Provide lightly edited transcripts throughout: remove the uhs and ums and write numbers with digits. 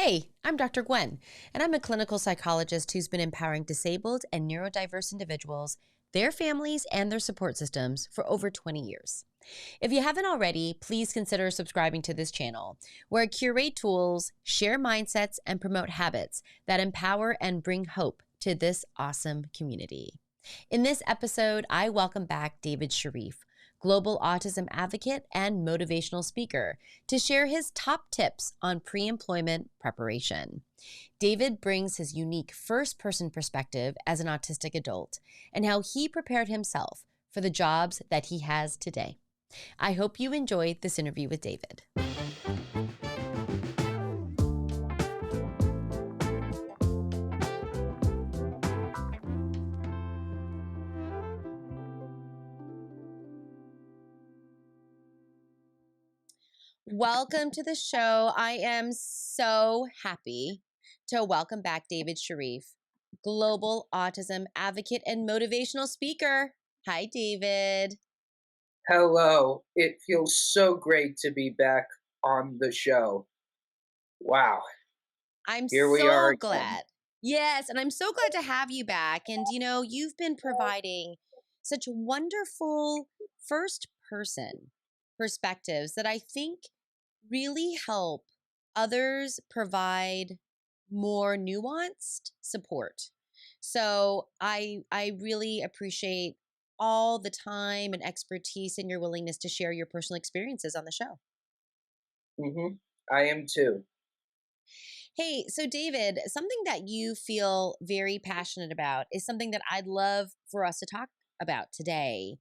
Hey, I'm Dr. Gwen, and I'm a clinical psychologist who's been empowering disabled and neurodiverse individuals, their families, and their support systems for over 20 years. If you haven't already, please consider subscribing to this channel, where I curate tools, share mindsets, and promote habits that empower and bring hope to this awesome community. In this episode, I welcome back David Sharif, global autism advocate and motivational speaker, to share his top tips on pre-employment preparation. David brings his unique first-person perspective as an autistic adult and how he prepared himself for the jobs that he has today. I hope you enjoyed this interview with David. Welcome to the show. I am so happy to welcome back David Sharif, global autism advocate and motivational speaker. Hi, David. Hello. It feels so great to be back on the show. Wow. I'm Here we are so again. glad. Yes, and I'm so glad to have you back. And, you've been providing such wonderful first person perspectives that I think really help others provide more nuanced support. So I really appreciate all the time and expertise and your willingness to share your personal experiences on the show. I am too. Hey, so David, something that you feel very passionate about is something that I'd love for us to talk about today,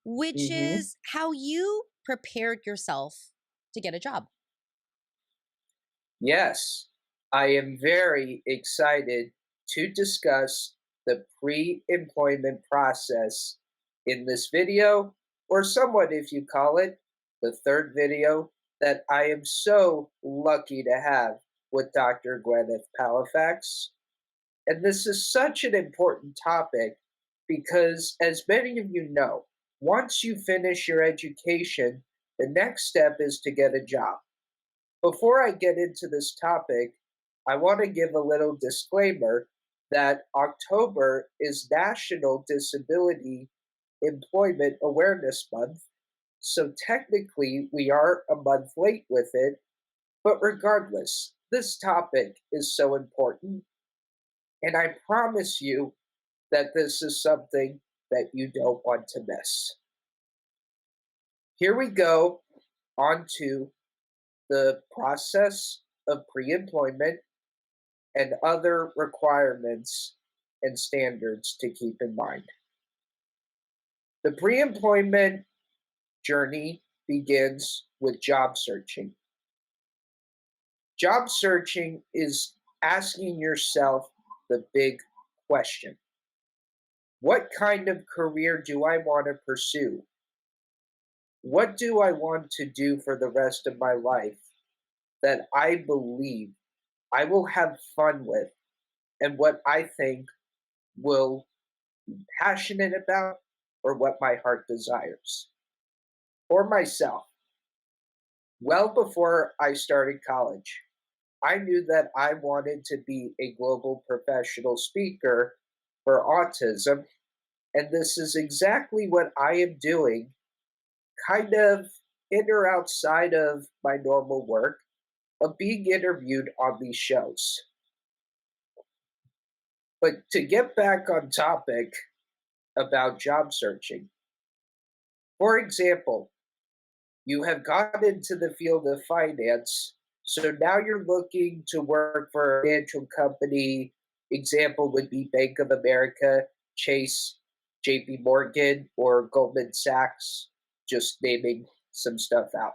which hmm is how you prepared yourself to get a job. Yes, I am very excited to discuss the pre-employment process in this video, or somewhat if you call it, the third video that I am so lucky to have with Dr. Gwen Halifax. And this is such an important topic because, as many of you know, once you finish your education, the next step is to get a job. Before I get into this topic, I want to give a little disclaimer that October is National Disability Employment Awareness Month. So technically, we are a month late with it. But regardless, this topic is so important. And I promise you that this is something that you don't want to miss. Here we go on to the process of pre-employment and other requirements and standards to keep in mind. The pre-employment journey begins with job searching. Job searching is asking yourself the big question. What kind of career do I want to pursue? What do I want to do for the rest of my life that I believe I will have fun with and what I think will be passionate about or what my heart desires? For myself, well before I started college, I knew that I wanted to be a global professional speaker for autism, and this is exactly what I am doing, kind of in or outside of my normal work, of being interviewed on these shows. But to get back on topic about job searching, for example, you have gotten into the field of finance, so now you're looking to work for a financial company. Example would be Bank of America, Chase, JP Morgan, or Goldman Sachs, just naming some stuff out.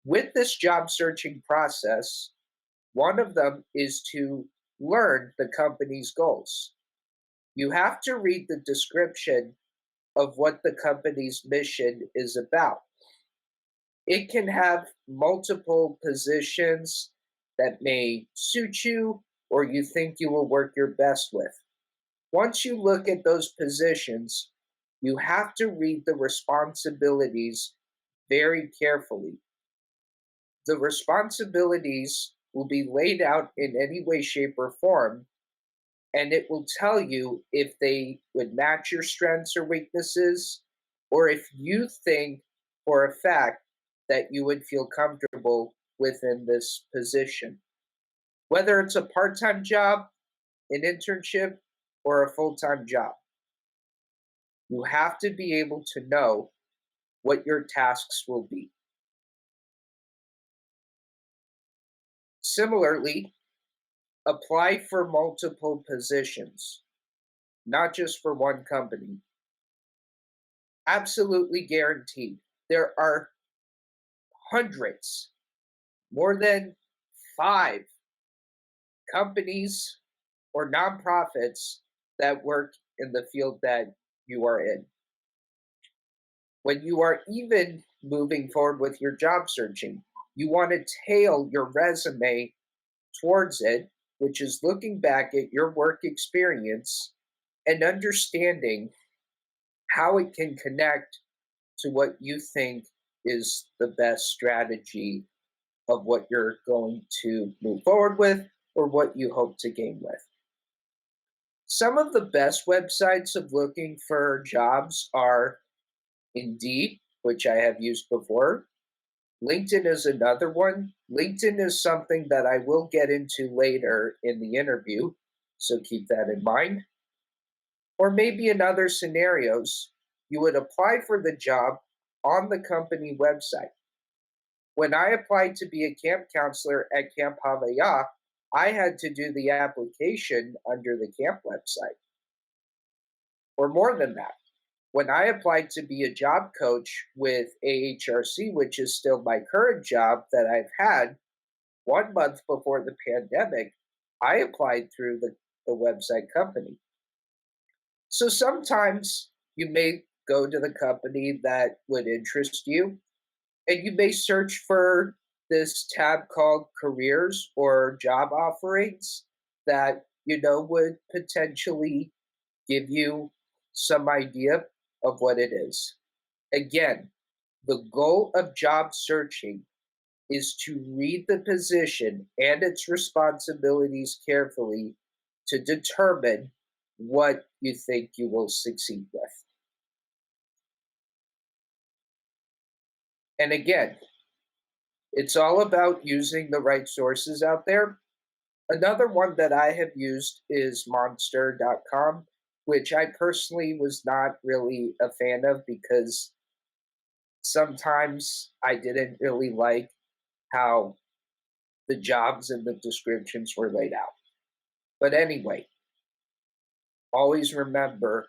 With this job searching process, one of them is to learn the company's goals. You have to read the description of what the company's mission is about. It can have multiple positions that may suit you or you think you will work your best with. Once you look at those positions, you have to read the responsibilities very carefully. The responsibilities will be laid out in any way, shape, or form, and it will tell you if they would match your strengths or weaknesses, or if you think for a fact that you would feel comfortable within this position. Whether it's a part time job, an internship, or a full time job, you have to be able to know what your tasks will be. Similarly, apply for multiple positions, not just for one company. Absolutely guaranteed. There are hundreds, more than 5 companies or nonprofits that work in the field that you are in. When you are even moving forward with your job searching, you want to tailor your resume towards it, which is looking back at your work experience and understanding how it can connect to what you think is the best strategy of what you're going to move forward with or what you hope to gain with. Some of the best websites of looking for jobs are Indeed, which I have used before. LinkedIn is another one. LinkedIn is something that I will get into later in the interview, so keep that in mind. Or maybe in other scenarios, you would apply for the job on the company website. When I applied to be a camp counselor at Camp Havaya, I had to do the application under the camp website. Or more than that, when I applied to be a job coach with AHRC, which is still my current job that I've had 1 month before the pandemic, I applied through the website company. So sometimes you may go to the company that would interest you, and you may search for this tab called careers or job offerings that would potentially give you some idea of what it is. Again, the goal of job searching is to read the position and its responsibilities carefully to determine what you think you will succeed with. And again, it's all about using the right sources out there. Another one that I have used is monster.com, which I personally was not really a fan of because sometimes I didn't really like how the jobs and the descriptions were laid out. But anyway, always remember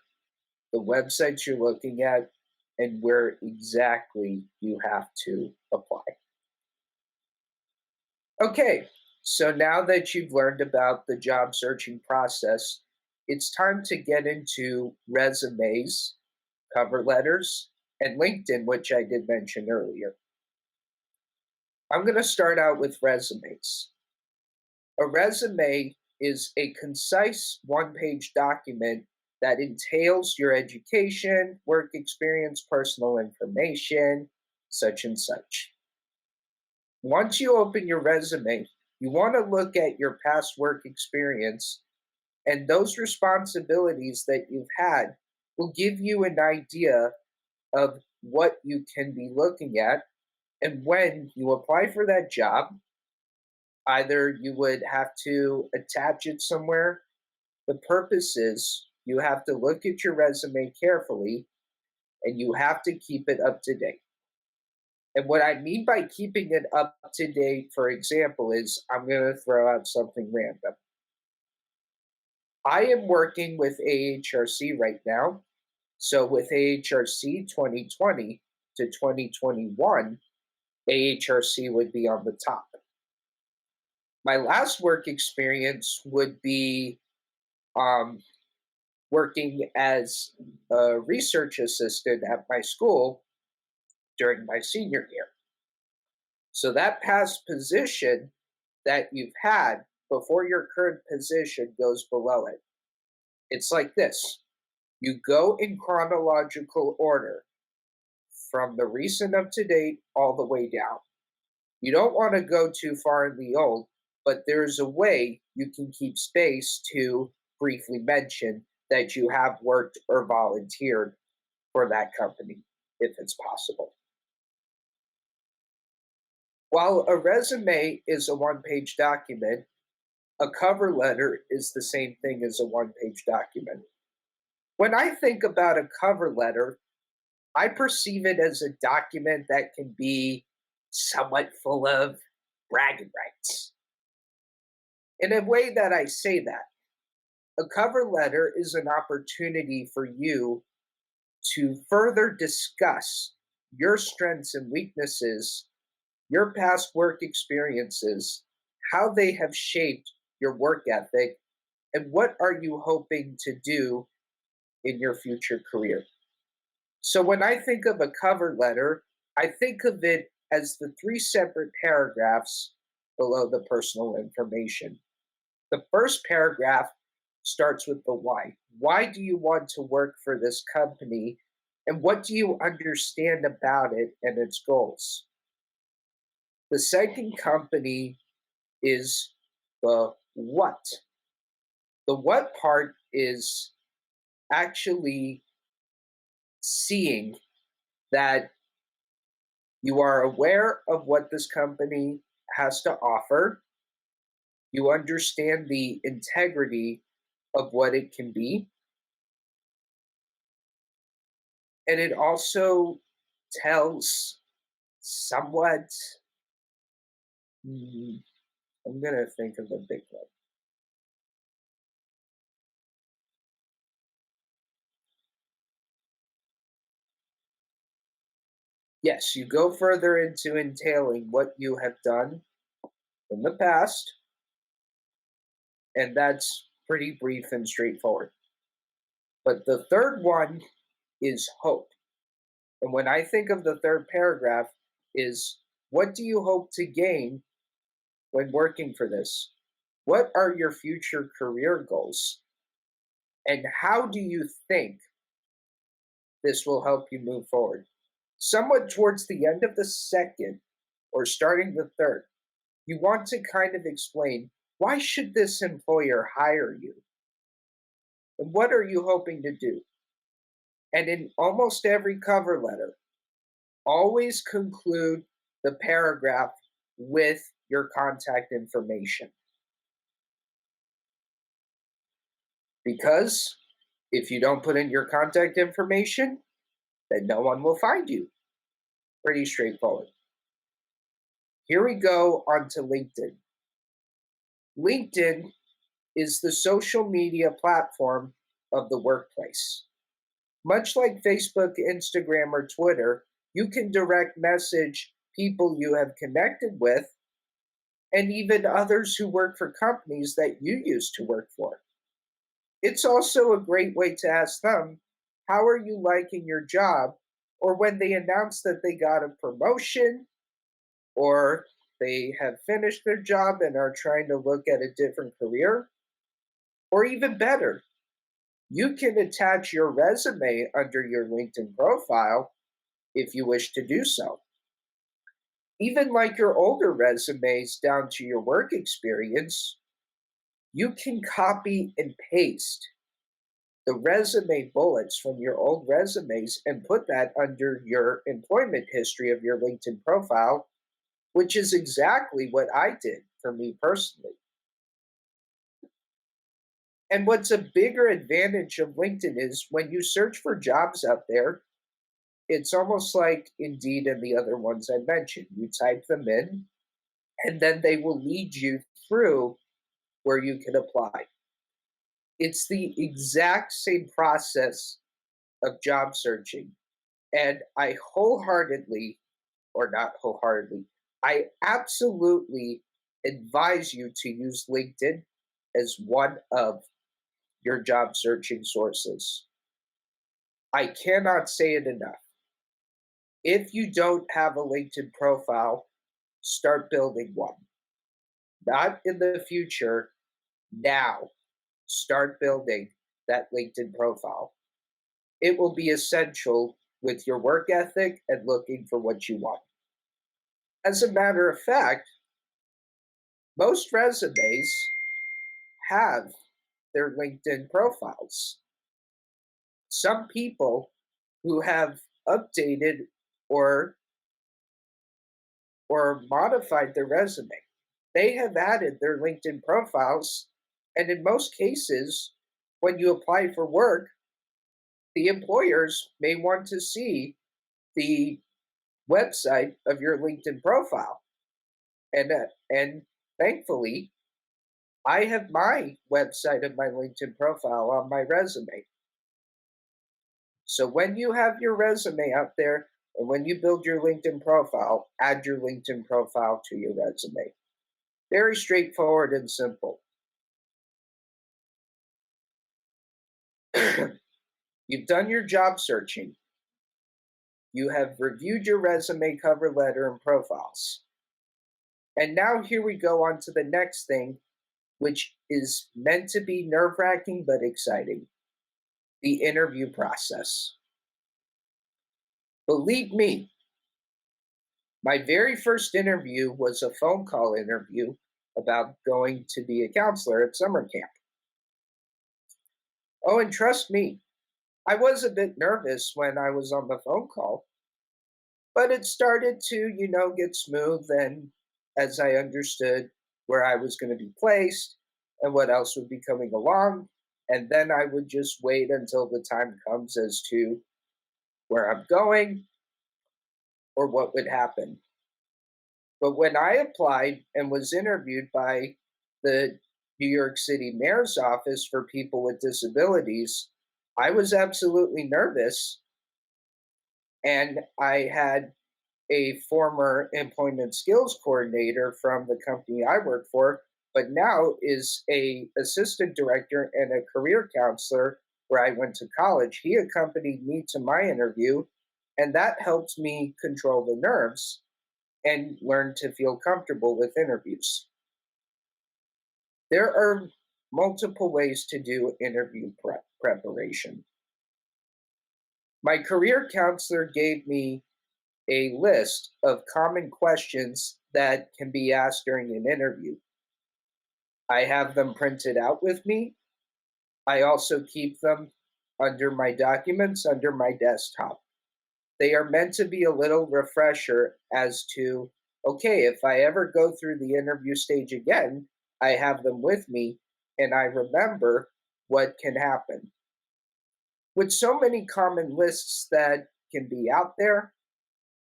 the websites you're looking at and where exactly you have to apply. Okay, so now that you've learned about the job searching process, it's time to get into resumes, cover letters, and LinkedIn, which I did mention earlier. I'm going to start out with resumes. A resume is a concise 1 page document that entails your education, work experience, personal information, such and such. Once you open your resume, you want to look at your past work experience, and those responsibilities that you've had will give you an idea of what you can be looking at. And when you apply for that job, either you would have to attach it somewhere. The purpose is you have to look at your resume carefully and you have to keep it up to date. And what I mean by keeping it up to date, for example, is I'm going to throw out something random. I am working with AHRC right now. So with AHRC 2020 to 2021, AHRC would be on the top. My last work experience would be working as a research assistant at my school during my senior year. So that past position that you've had before your current position goes below it. It's like this. You go in chronological order from the recent up to date all the way down. You don't want to go too far in the old but there's a way you can keep space to briefly mention that you have worked or volunteered for that company if it's possible. While a resume is a one-page document, a cover letter is the same thing as a one-page document. When I think about a cover letter, I perceive it as a document that can be somewhat full of bragging rights. In a way that I say that, a cover letter is an opportunity for you to further discuss your strengths and weaknesses, your past work experiences, how they have shaped your work ethic, and what are you hoping to do in your future career. So when I think of a cover letter, I think of it as the three separate paragraphs below the personal information. The first paragraph starts with the why. Why do you want to work for this company? And what do you understand about it and its goals? The second company is the what. The what part is actually seeing that you are aware of what this company has to offer. You understand the integrity of what it can be. And it also tells somewhat, mm, I'm going to think of a big one. Yes, you go further into entailing what you have done in the past, and that's pretty brief and straightforward. But the third one is hope. And when I think of the third paragraph is what do you hope to gain when working for this? What are your future career goals? And how do you think this will help you move forward? Somewhat towards the end of the second or starting the third, you want to kind of explain why should this employer hire you? And what are you hoping to do? And in almost every cover letter, always conclude the paragraph with your contact information. Because if you don't put in your contact information, then no one will find you. Pretty straightforward. Here we go onto LinkedIn. LinkedIn is the social media platform of the workplace. Much like Facebook, Instagram, or Twitter, you can direct message people you have connected with and even others who work for companies that you used to work for. It's also a great way to ask them, how are you liking your job? Or when they announce that they got a promotion or they have finished their job and are trying to look at a different career. Or even better, you can attach your resume under your LinkedIn profile if you wish to do so. Even like your older resumes down to your work experience, you can copy and paste the resume bullets from your old resumes and put that under your employment history of your LinkedIn profile, which is exactly what I did for me personally. And what's a bigger advantage of LinkedIn is when you search for jobs out there, it's almost like Indeed and the other ones I mentioned. You type them in, and then they will lead you through where you can apply. It's the exact same process of job searching. And I wholeheartedly, or not wholeheartedly, I absolutely advise you to use LinkedIn as one of your job searching sources. I cannot say it enough. If you don't have a LinkedIn profile, start building one. Not in the future, now. Start building that LinkedIn profile. It will be essential with your work ethic and looking for what you want. As a matter of fact, Most resumes have their LinkedIn profiles. Some people who have updated or modified their resume, they have added their LinkedIn profiles, and in most cases, when you apply for work, the employers may want to see the website of your LinkedIn profile. And thankfully, I have my website of my LinkedIn profile on my resume. So when you have your resume out there and when you build your LinkedIn profile, add your LinkedIn profile to your resume. Very straightforward and simple. You've done your job searching. You have reviewed your resume, cover letter, and profiles. And now here we go on to the next thing, which is meant to be nerve-wracking but exciting: the interview process. Believe me, my very first interview was a phone call interview about going to be a counselor at summer camp. Oh, and trust me, I was a bit nervous when I was on the phone call, but it started to, get smooth. And as I understood where I was going to be placed and what else would be coming along, and then I would just wait until the time comes as to where I'm going or what would happen. But when I applied and was interviewed by the New York City Mayor's Office for People with Disabilities, I was absolutely nervous. And I had a former employment skills coordinator from the company I work for, but now is a assistant director and a career counselor where I went to college. He accompanied me to my interview, and that helped me control the nerves and learn to feel comfortable with interviews. There are multiple ways to do interview preparation. My career counselor gave me a list of common questions that can be asked during an interview. I have them printed out with me. I also keep them under my documents under my desktop. They are meant to be a little refresher as to, okay, if I ever go through the interview stage again, I have them with me and I remember what can happen. With so many common lists that can be out there,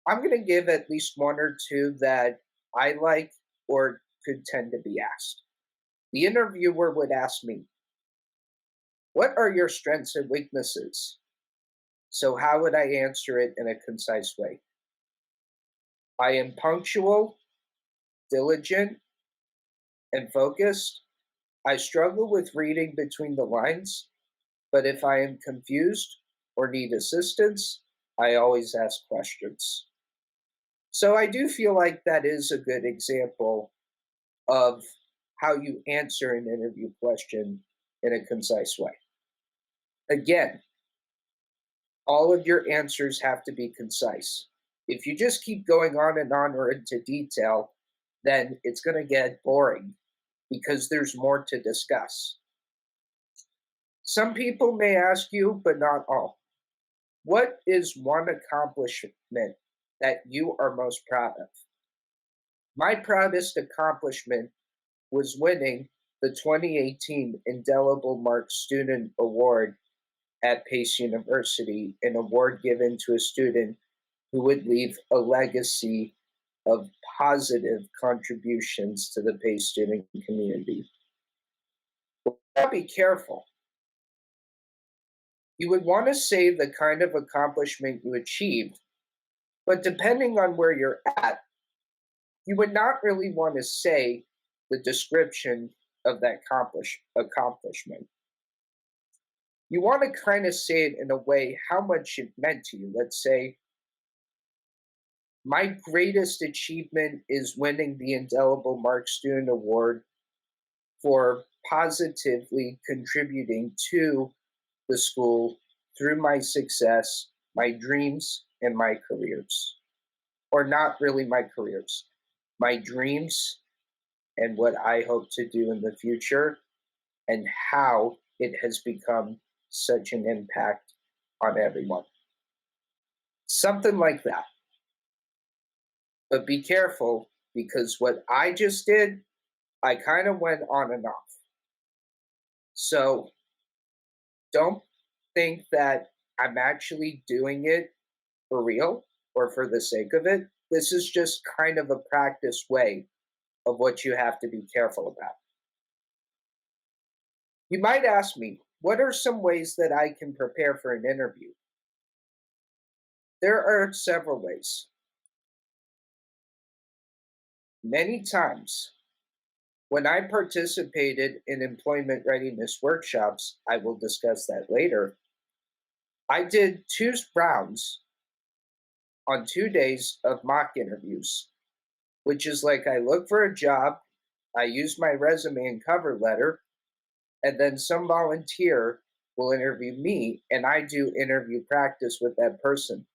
I'm going to give at least one or two that I like or could tend to be asked. The interviewer would ask me, "What are your strengths and weaknesses?" So, how would I answer it in a concise way? I am punctual, diligent, and focused. I struggle with reading between the lines, but if I am confused or need assistance, I always ask questions. So, I do feel like that is a good example of how you answer an interview question in a concise way. Again, all of your answers have to be concise. If you just keep going on and on or into detail, then it's going to get boring because there's more to discuss. Some people may ask you, but not all, what is one accomplishment that you are most proud of? My proudest accomplishment was winning the 2018 Indelible Mark Student Award at Pace University, an award given to a student who would leave a legacy of positive contributions to the Pace student community. But be careful. You would want to say the kind of accomplishment you achieved, but depending on where you're at, you would not really want to say the description of that accomplishment. You want to kind of say it in a way how much it meant to you. Let's say, my greatest achievement is winning the Indelible Mark Student Award for positively contributing to the school through my success, my dreams, and my careers. Or not really my careers, my dreams and what I hope to do in the future, and how it has become such an impact on everyone. Something like that. But be careful, because what I just did, I kind of went on and off. So don't think that I'm actually doing it for real or for the sake of it. This is just kind of a practice way of what you have to be careful about. You might ask me, what are some ways that I can prepare for an interview? There are several ways. Many times, when I participated in employment readiness workshops, I will discuss that later, I did 2 rounds on 2 days of mock interviews, which is like I look for a job, I use my resume and cover letter, and then some volunteer will interview me, and I do interview practice with that person.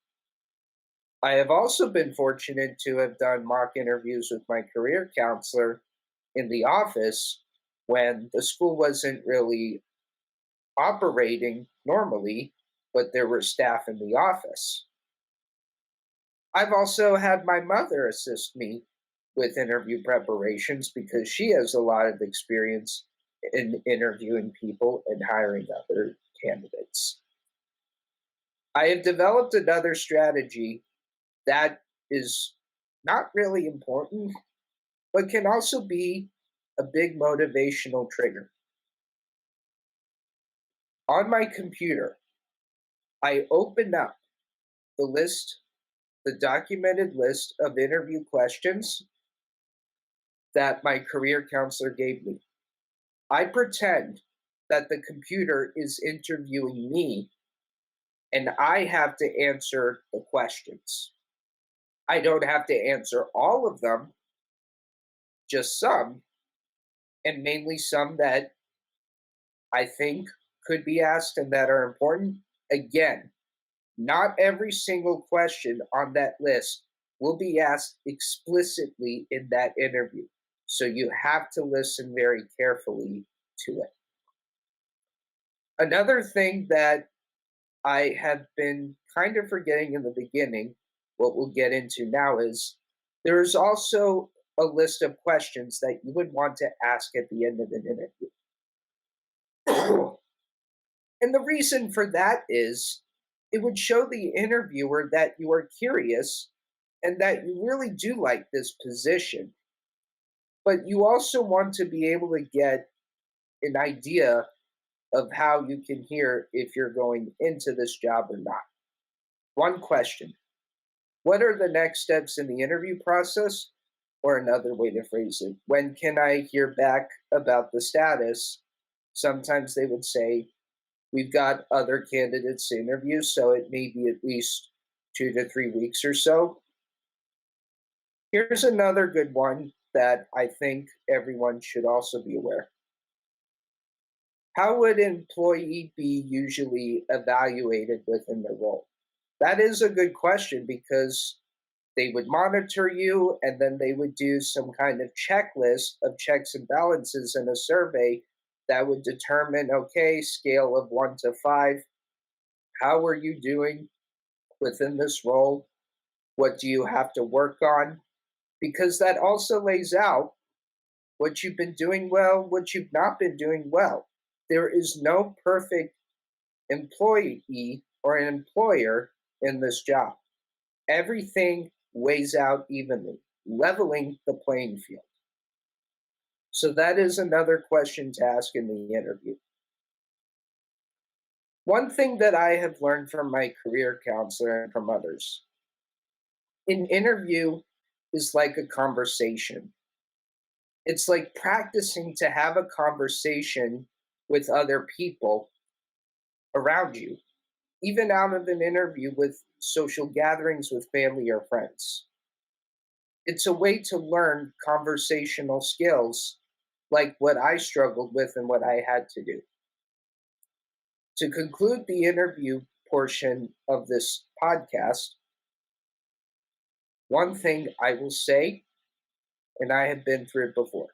I have also been fortunate to have done mock interviews with my career counselor in the office when the school wasn't really operating normally, but there were staff in the office. I've also had my mother assist me with interview preparations because she has a lot of experience in interviewing people and hiring other candidates. I have developed another strategy that is not really important, but can also be a big motivational trigger. On my computer, I open up the list, the documented list of interview questions that my career counselor gave me. I pretend that the computer is interviewing me and I have to answer the questions. I don't have to answer all of them, just some, and mainly some that I think could be asked and that are important. Again, not every single question on that list will be asked explicitly in that interview. So you have to listen very carefully to it. Another thing that I have been kind of forgetting in the beginning, what we'll get into now, is there's also a list of questions that you would want to ask at the end of an interview. And the reason for that is it would show the interviewer that you are curious and that you really do like this position. But you also want to be able to get an idea of how you can hear if you're going into this job or not. One question: what are the next steps in the interview process? Or another way to phrase it, when can I hear back about the status? Sometimes they would say, we've got other candidates to interview, so it may be at least 2 to 3 weeks or so. Here's another good one that I think everyone should also be aware. How would an employee be usually evaluated within their role? That is a good question because they would monitor you and then they would do some kind of checklist of checks and balances in a survey that would determine, okay, scale of 1 to 5, how are you doing within this role? What do you have to work on? Because that also lays out what you've been doing well, what you've not been doing well. There is no perfect employee or an employer in this job. Everything weighs out evenly, leveling the playing field. So that is another question to ask in the interview. One thing that I have learned from my career counselor and from others: an interview is like a conversation. It's like practicing to have a conversation with other people around you, even out of an interview with social gatherings with family or friends. It's a way to learn conversational skills like what I struggled with and what I had to do. To conclude the interview portion of this podcast, one thing I will say, and I have been through it before: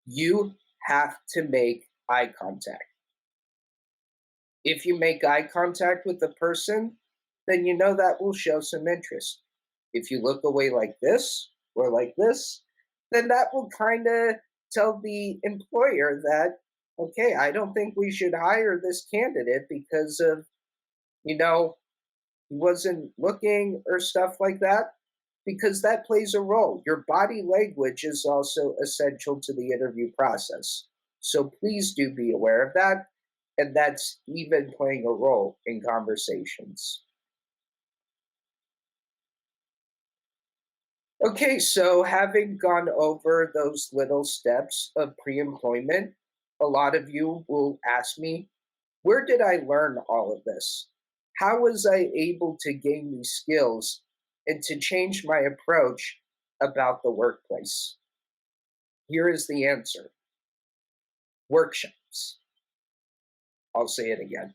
You have to make eye contact. If you make eye contact with the person, then you know that will show some interest. If you look away like this or like this, then that will kind of tell the employer that, okay, I don't think we should hire this candidate because of, you know, he wasn't looking or stuff like that, because that plays a role. Your body language is also essential to the interview process. So please do be aware of that. And that's even playing a role in conversations. Okay, so having gone over those little steps of pre employment, a lot of you will ask me, where did I learn all of this? How was I able to gain these skills and to change my approach about the workplace? Here is the answer: workshops. I'll say it again: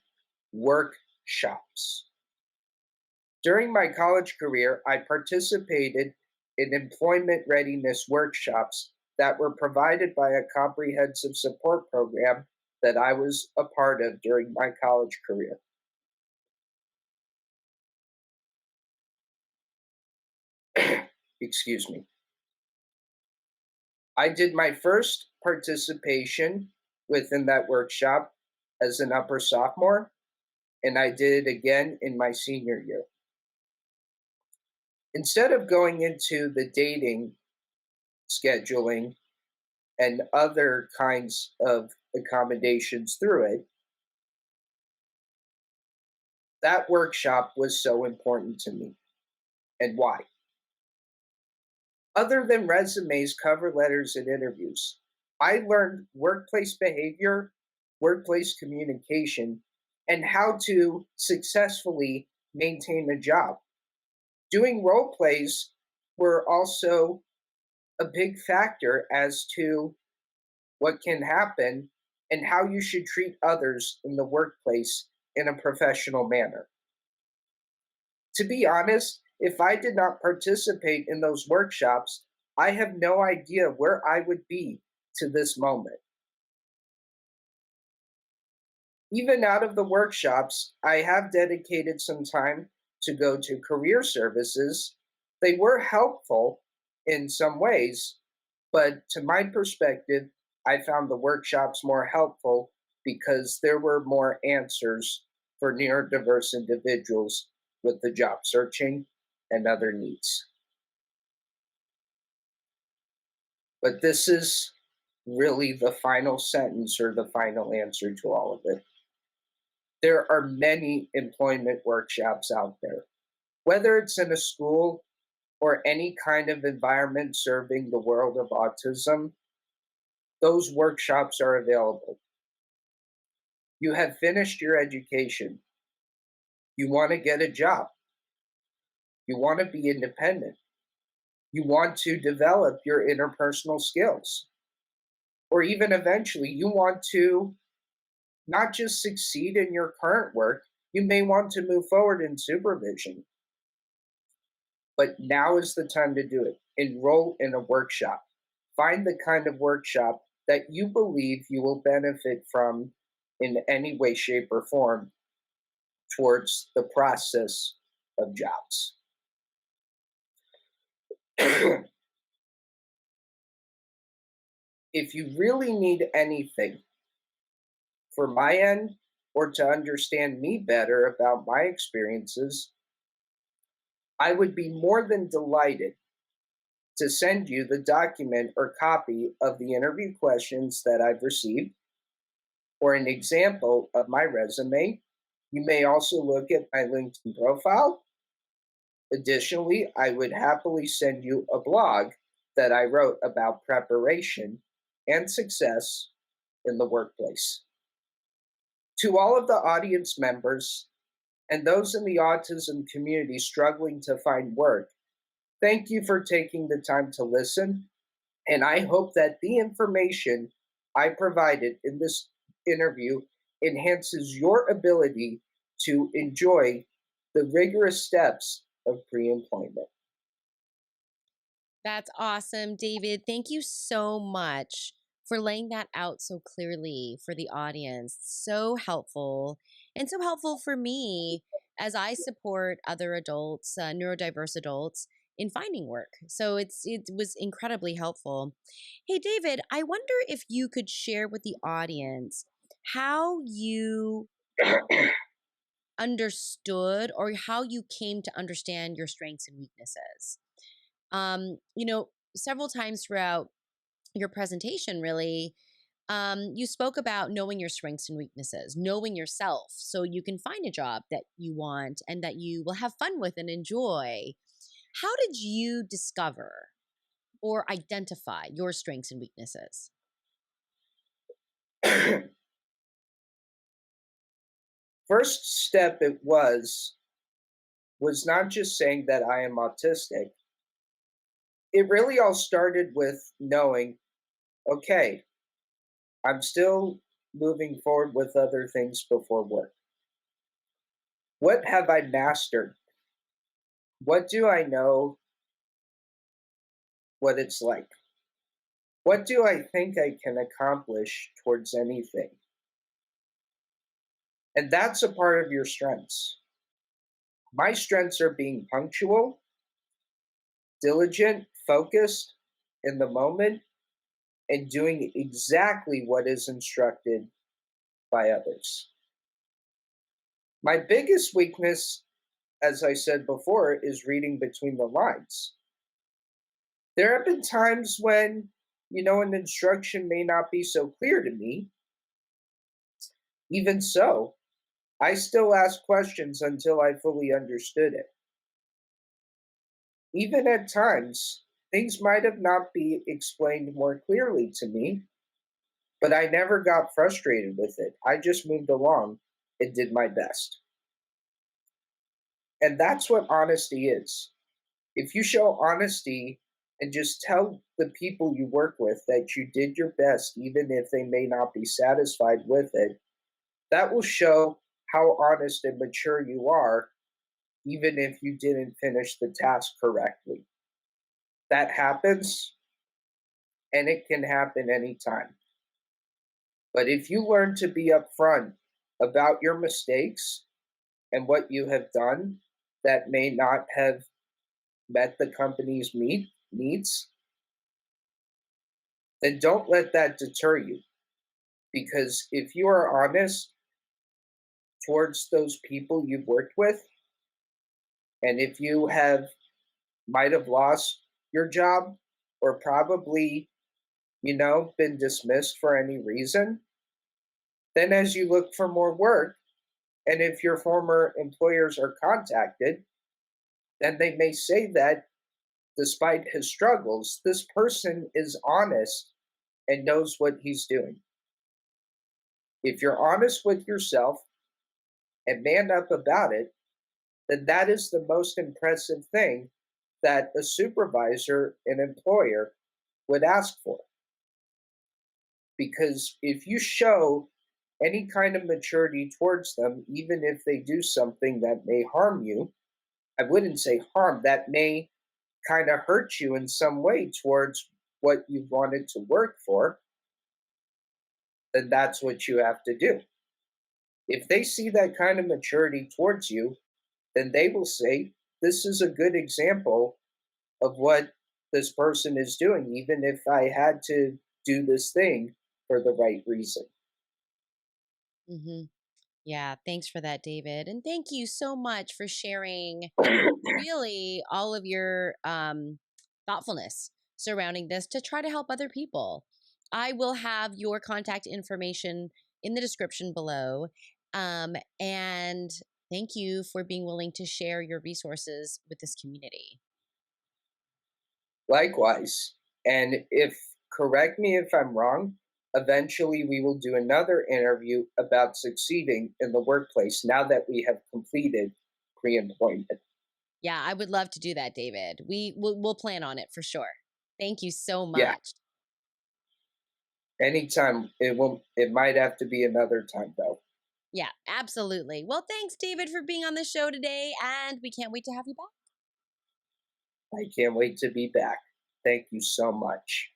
workshops. During my college career, I participated in employment readiness workshops that were provided by a comprehensive support program that I was a part of during my college career. Excuse me. I did my first participation within that workshop as an upper sophomore, and I did it again in my senior year. Instead of going into the dating, scheduling, and other kinds of accommodations through it, that workshop was so important to me. And why? Other than resumes, cover letters, and interviews, I learned workplace behavior, workplace communication, and how to successfully maintain a job. Doing role plays were also a big factor as to what can happen and how you should treat others in the workplace in a professional manner. To be honest, if I did not participate in those workshops, I have no idea where I would be to this moment. Even out of the workshops, I have dedicated some time to go to career services. They were helpful in some ways, but to my perspective, I found the workshops more helpful because there were more answers for neurodiverse individuals with the job searching and other needs. But this is really the final sentence or the final answer to all of it. There are many employment workshops out there, whether it's in a school or any kind of environment serving the world of autism. Those workshops are available. You have finished your education. You want to get a job. You want to be independent. You want to develop your interpersonal skills. Or even eventually, you want to not just succeed in your current work, you may want to move forward in supervision. But now is the time to do it. Enroll in a workshop. Find the kind of workshop that you believe you will benefit from in any way, shape, or form towards the process of jobs. If you really need anything for my end or to understand me better about my experiences, I would be more than delighted to send you the document or copy of the interview questions that I've received or an example of my resume. You may also look at my LinkedIn profile. Additionally, I would happily send you a blog that I wrote about preparation and success in the workplace. To all of the audience members and those in the autism community struggling to find work, thank you for taking the time to listen. And I hope that the information I provided in this interview enhances your ability to enjoy the rigorous steps of pre employment. That's awesome, David. Thank you so much for laying that out so clearly for the audience. So helpful, and so helpful for me as I support other adults, neurodiverse adults, in finding work. So it was incredibly helpful. Hey, David, I wonder if you could share with the audience how you understood or how you came to understand your strengths and weaknesses. Several times throughout your presentation, really, you spoke about knowing your strengths and weaknesses, knowing yourself so you can find a job that you want and that you will have fun with and enjoy. How did you discover or identify your strengths and weaknesses? First step it was not just saying that I am autistic. It really all started with knowing, okay, I'm still moving forward with other things before work. What have I mastered? What do I know what it's like? What do I think I can accomplish towards anything? And that's a part of your strengths. My strengths are being punctual, diligent, focused in the moment, and doing exactly what is instructed by others. My biggest weakness, as I said before, is reading between the lines. There have been times when, an instruction may not be so clear to me. Even so, I still ask questions until I fully understood it. Even at times, things might have not be explained more clearly to me, but I never got frustrated with it. I just moved along and did my best. And that's what honesty is. If you show honesty and just tell the people you work with that you did your best, even if they may not be satisfied with it, that will show how honest and mature you are, even if you didn't finish the task correctly. That happens, and it can happen anytime. But if you learn to be upfront about your mistakes and what you have done that may not have met the company's needs, then don't let that deter you. Because if you are honest towards those people you've worked with, and if you have might have lost your job or probably, been dismissed for any reason, then as you look for more work, and if your former employers are contacted, then they may say that despite his struggles, this person is honest and knows what he's doing. If you're honest with yourself and man up about it, then that is the most impressive thing that a supervisor and employer would ask for. Because if you show any kind of maturity towards them, even if they do something that may harm you, I wouldn't say harm, that may kind of hurt you in some way towards what you wanted to work for, then that's what you have to do. If they see that kind of maturity towards you, then they will say, this is a good example of what this person is doing, even if I had to do this thing for the right reason. Hmm. Yeah, thanks for that, David. And thank you so much for sharing really all of your thoughtfulness surrounding this to try to help other people. I will have your contact information in the description below. And thank you for being willing to share your resources with this community. Likewise, and if correct me if I'm wrong, eventually we will do another interview about succeeding in the workplace now that we have completed pre-employment. Yeah, I would love to do that, David. We'll plan on it for sure. Thank you so Yeah, much. anytime. It might have to be another time though. Yeah, absolutely. Well, thanks, David, for being on the show today, and we can't wait to have you back. I can't wait to be back. Thank you so much.